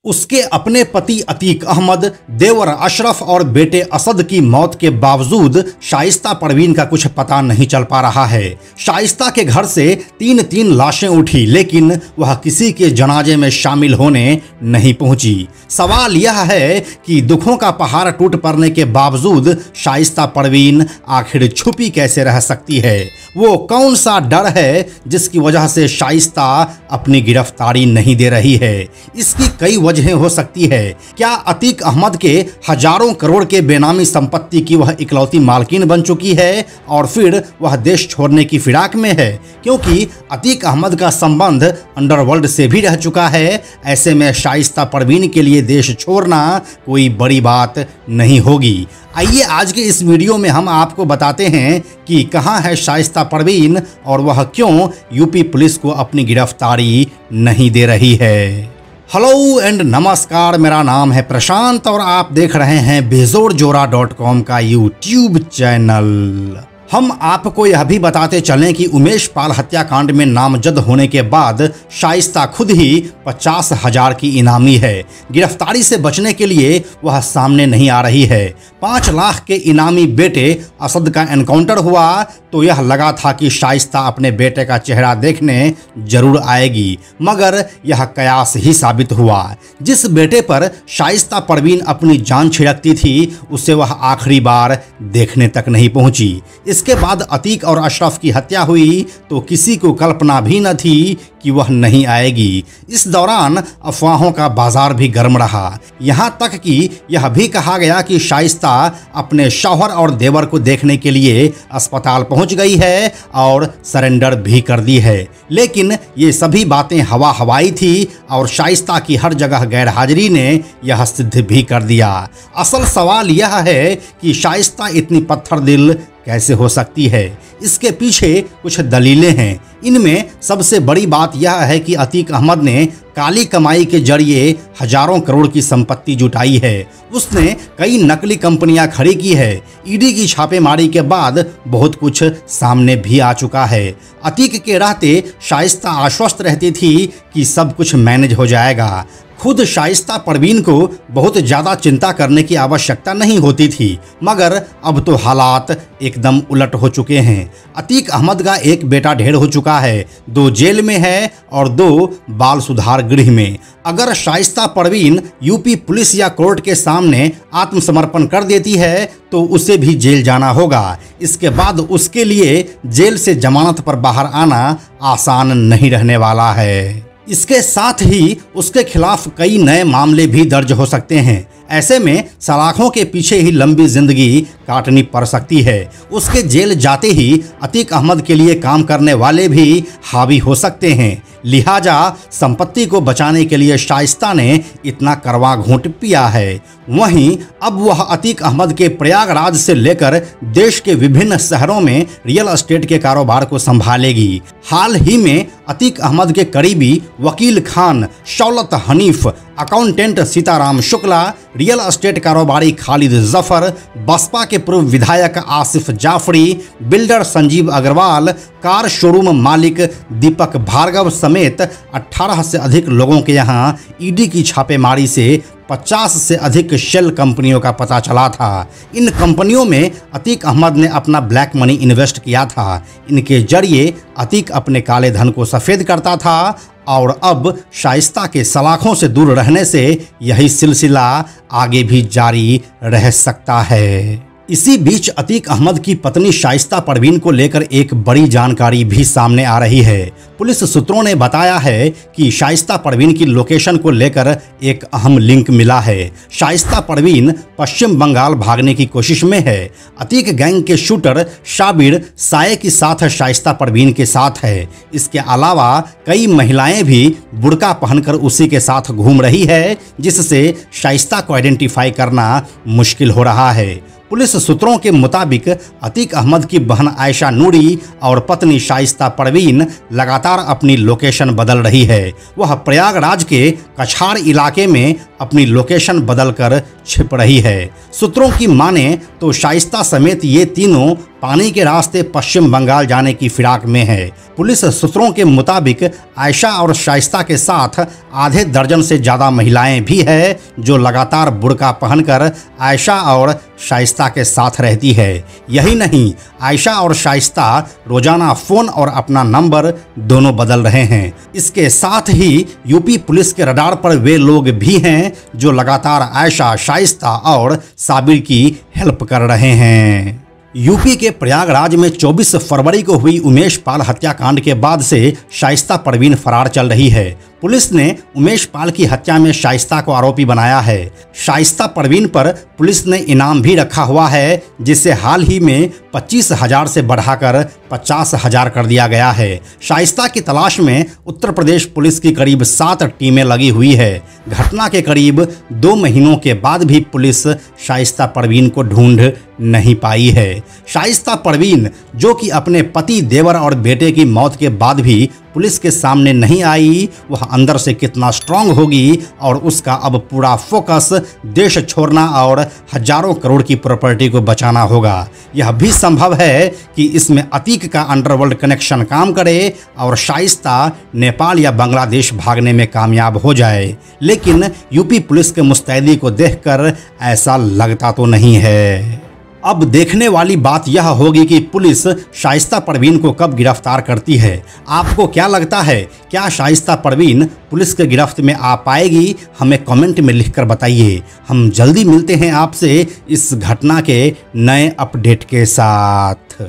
उसके अपने पति अतीक अहमद, देवर अशरफ और बेटे असद की मौत के बावजूद शाइस्ता परवीन का कुछ पता नहीं चल पा रहा है। शाइस्ता के घर से तीन लाशें उठी, लेकिन वह किसी के जनाजे में शामिल होने नहीं पहुंची। सवाल यह है कि दुखों का पहाड़ टूट पड़ने के बावजूद शाइस्ता परवीन आखिर छुपी कैसे रह सकती है। वो कौन सा डर है जिसकी वजह से शाइस्ता अपनी गिरफ्तारी नहीं दे रही है। इसकी कई वजहें हो सकती है। क्या अतीक अहमद के हजारों करोड़ के बेनामी संपत्ति की वह इकलौती मालकिन बन चुकी है और फिर वह देश छोड़ने की फिराक में है? क्योंकि अतीक अहमद का संबंध अंडरवर्ल्ड से भी रह चुका है। ऐसे में शाइस्ता परवीन के लिए देश छोड़ना कोई बड़ी बात नहीं होगी। आइए आज के इस वीडियो में हम आपको बताते हैं कि कहां है शाइस्ता परवीन और वह क्यों यूपी पुलिस को अपनी गिरफ्तारी नहीं दे रही है। हेलो एंड नमस्कार, मेरा नाम है प्रशांत और आप देख रहे हैं बेजोरजोरा.com का यूट्यूब चैनल। हम आपको यह भी बताते चलें कि उमेश पाल हत्याकांड में नामजद होने के बाद शाइस्ता खुद ही 50,000 की इनामी है। गिरफ्तारी से बचने के लिए वह सामने नहीं आ रही है। 5 लाख के इनामी बेटे असद का एनकाउंटर हुआ तो यह लगा था कि शाइस्ता अपने बेटे का चेहरा देखने जरूर आएगी, मगर यह कयास ही साबित हुआ। जिस बेटे पर शाइस्ता परवीन अपनी जान छिड़कती थी, उसे वह आखिरी बार देखने तक नहीं पहुंची। इसके बाद अतीक और अशरफ की हत्या हुई तो किसी को कल्पना भी न थी कि वह नहीं आएगी। इस दौरान अफवाहों का बाजार भी गर्म रहा। यहाँ तक कि यह भी कहा गया कि शाइस्ता अपने शौहर और देवर को देखने के लिए अस्पताल पहुँच गई है और सरेंडर भी कर दी है। लेकिन ये सभी बातें हवाई थी और शाइस्ता की हर जगह गैरहाजिरी ने यह सिद्ध भी कर दिया। असल सवाल यह है कि शाइस्ता इतनी पत्थर दिल कैसे हो सकती है। इसके पीछे कुछ दलीलें हैं। इनमें सबसे बड़ी बात यह है कि अतीक अहमद ने काली कमाई के जरिए हजारों करोड़ की संपत्ति जुटाई है। उसने कई नकली कंपनियां खड़ी की है। ईडी की छापेमारी के बाद बहुत कुछ सामने भी आ चुका है। अतीक के रहते शाइस्ता आश्वस्त रहती थी कि सब कुछ मैनेज हो जाएगा। खुद शाइस्ता परवीन को बहुत ज़्यादा चिंता करने की आवश्यकता नहीं होती थी, मगर अब तो हालात एकदम उलट हो चुके हैं। अतीक अहमद का एक बेटा ढेर हो चुका है, 2 जेल में है और 2 बाल सुधार गृह में। अगर शाइस्ता परवीन यूपी पुलिस या कोर्ट के सामने आत्मसमर्पण कर देती है तो उसे भी जेल जाना होगा। इसके बाद उसके लिए जेल से जमानत पर बाहर आना आसान नहीं रहने वाला है। इसके साथ ही उसके खिलाफ कई नए मामले भी दर्ज हो सकते हैं। ऐसे में सलाखों के पीछे ही लंबी जिंदगी काटनी पड़ सकती है। उसके जेल जाते ही अतीक अहमद के लिए काम करने वाले भी हावी हो सकते हैं। लिहाजा संपत्ति को बचाने के लिए शाइस्ता ने इतना करवा घूंट पिया है। वहीं अब वह अतीक अहमद के प्रयागराज से लेकर देश के विभिन्न शहरों में रियल एस्टेट के कारोबार को संभालेगी। हाल ही में अतीक अहमद के करीबी वकील Khan, Shaulat Hanif, accountant Sitaram Shukla, real estate कारोबारी खालिद जफर, बसपा के पूर्व विधायक Asif Jafri, builder Sanjeev Agarwal, car showroom मालिक दीपक भार्गव समेत 18 से अधिक लोगों के यहाँ ईडी की छापेमारी से 50 से अधिक शेल कंपनियों का पता चला था। इन कंपनियों में अतीक अहमद ने अपना ब्लैक मनी इन्वेस्ट किया था। इनके जरिए अतीक अपने काले धन को सफ़ेद करता था और अब शाइस्ता के सलाखों से दूर रहने से यही सिलसिला आगे भी जारी रह सकता है। इसी बीच अतीक अहमद की पत्नी शाइस्ता परवीन को लेकर एक बड़ी जानकारी भी सामने आ रही है। पुलिस सूत्रों ने बताया है कि शाइस्ता परवीन की लोकेशन को लेकर एक अहम लिंक मिला है। शाइस्ता परवीन पश्चिम बंगाल भागने की कोशिश में है। अतीक गैंग के शूटर शाबिर साये के साथ शाइस्ता परवीन के साथ है। इसके अलावा कई महिलाएं भी बुर्का पहनकर उसी के साथ घूम रही है, जिससे शाइस्ता को आइडेंटिफाई करना मुश्किल हो रहा है। पुलिस सूत्रों के मुताबिक अतीक अहमद की बहन आयशा नूरी और पत्नी शाइस्ता परवीन लगातार अपनी लोकेशन बदल रही है। वह प्रयागराज के कछार इलाके में अपनी लोकेशन बदलकर छिप रही है। सूत्रों की माने तो शाइस्ता समेत ये तीनों पानी के रास्ते पश्चिम बंगाल जाने की फिराक में है। पुलिस सूत्रों के मुताबिक आयशा और शाइस्ता के साथ आधे दर्जन से ज़्यादा महिलाएं भी हैं जो लगातार बुर्का पहनकर आयशा और शाइस्ता के साथ रहती है। यही नहीं, आयशा और शाइस्ता रोजाना फ़ोन और अपना नंबर दोनों बदल रहे हैं। इसके साथ ही यूपी पुलिस के रडार पर वे लोग भी हैं जो लगातार आयशा, शाइस्ता और साबिर की हेल्प कर रहे हैं। यूपी के प्रयागराज में 24 फरवरी को हुई उमेश पाल हत्याकांड के बाद से शाइस्ता परवीन फरार चल रही है। पुलिस ने उमेश पाल की हत्या में शाइस्ता को आरोपी बनाया है। शाइस्ता परवीन पर पुलिस ने इनाम भी रखा हुआ है, जिसे हाल ही में 25,000 से बढ़ाकर 50,000 कर दिया गया है। शाइस्ता की तलाश में उत्तर प्रदेश पुलिस की करीब 7 टीमें लगी हुई है। घटना के करीब 2 महीनों के बाद भी पुलिस शाइस्ता परवीन को ढूंढ नहीं पाई है। शाइस्ता परवीन, जो कि अपने पति, देवर और बेटे की मौत के बाद भी पुलिस के सामने नहीं आई, वह अंदर से कितना स्ट्रांग होगी और उसका अब पूरा फोकस देश छोड़ना और हजारों करोड़ की प्रॉपर्टी को बचाना होगा। यह भी संभव है कि इसमें अतीक का अंडरवर्ल्ड कनेक्शन काम करे और शाइस्ता नेपाल या बांग्लादेश भागने में कामयाब हो जाए, लेकिन यूपी पुलिस के मुस्तैदी को देखकर ऐसा लगता तो नहीं है। अब देखने वाली बात यह होगी कि पुलिस शाइस्ता परवीन को कब गिरफ्तार करती है। आपको क्या लगता है, क्या शाइस्ता परवीन पुलिस के गिरफ्त में आ पाएगी? हमें कमेंट में लिखकर बताइए। हम जल्दी मिलते हैं आपसे इस घटना के नए अपडेट के साथ।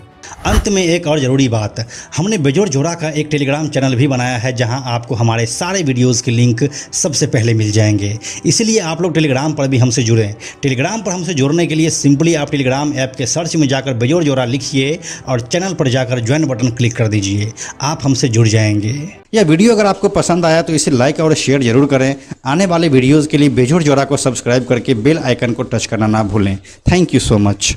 अंत में एक और ज़रूरी बात, हमने बेजोड़ जोड़ा का एक टेलीग्राम चैनल भी बनाया है जहां आपको हमारे सारे वीडियोस के लिंक सबसे पहले मिल जाएंगे। इसलिए आप लोग टेलीग्राम पर भी हमसे जुड़ें। टेलीग्राम पर हमसे जुड़ने के लिए सिंपली आप टेलीग्राम ऐप के सर्च में जाकर बेजोड़ जोड़ा लिखिए और चैनल पर जाकर ज्वाइन बटन क्लिक कर दीजिए। आप हमसे जुड़ जाएंगे। यह वीडियो अगर आपको पसंद आया तो इसे लाइक और शेयर जरूर करें। आने वाले वीडियोज़ के लिए बेजोड़ जोड़ा को सब्सक्राइब करके बेल आइकन को टच करना ना भूलें। Thank you so much.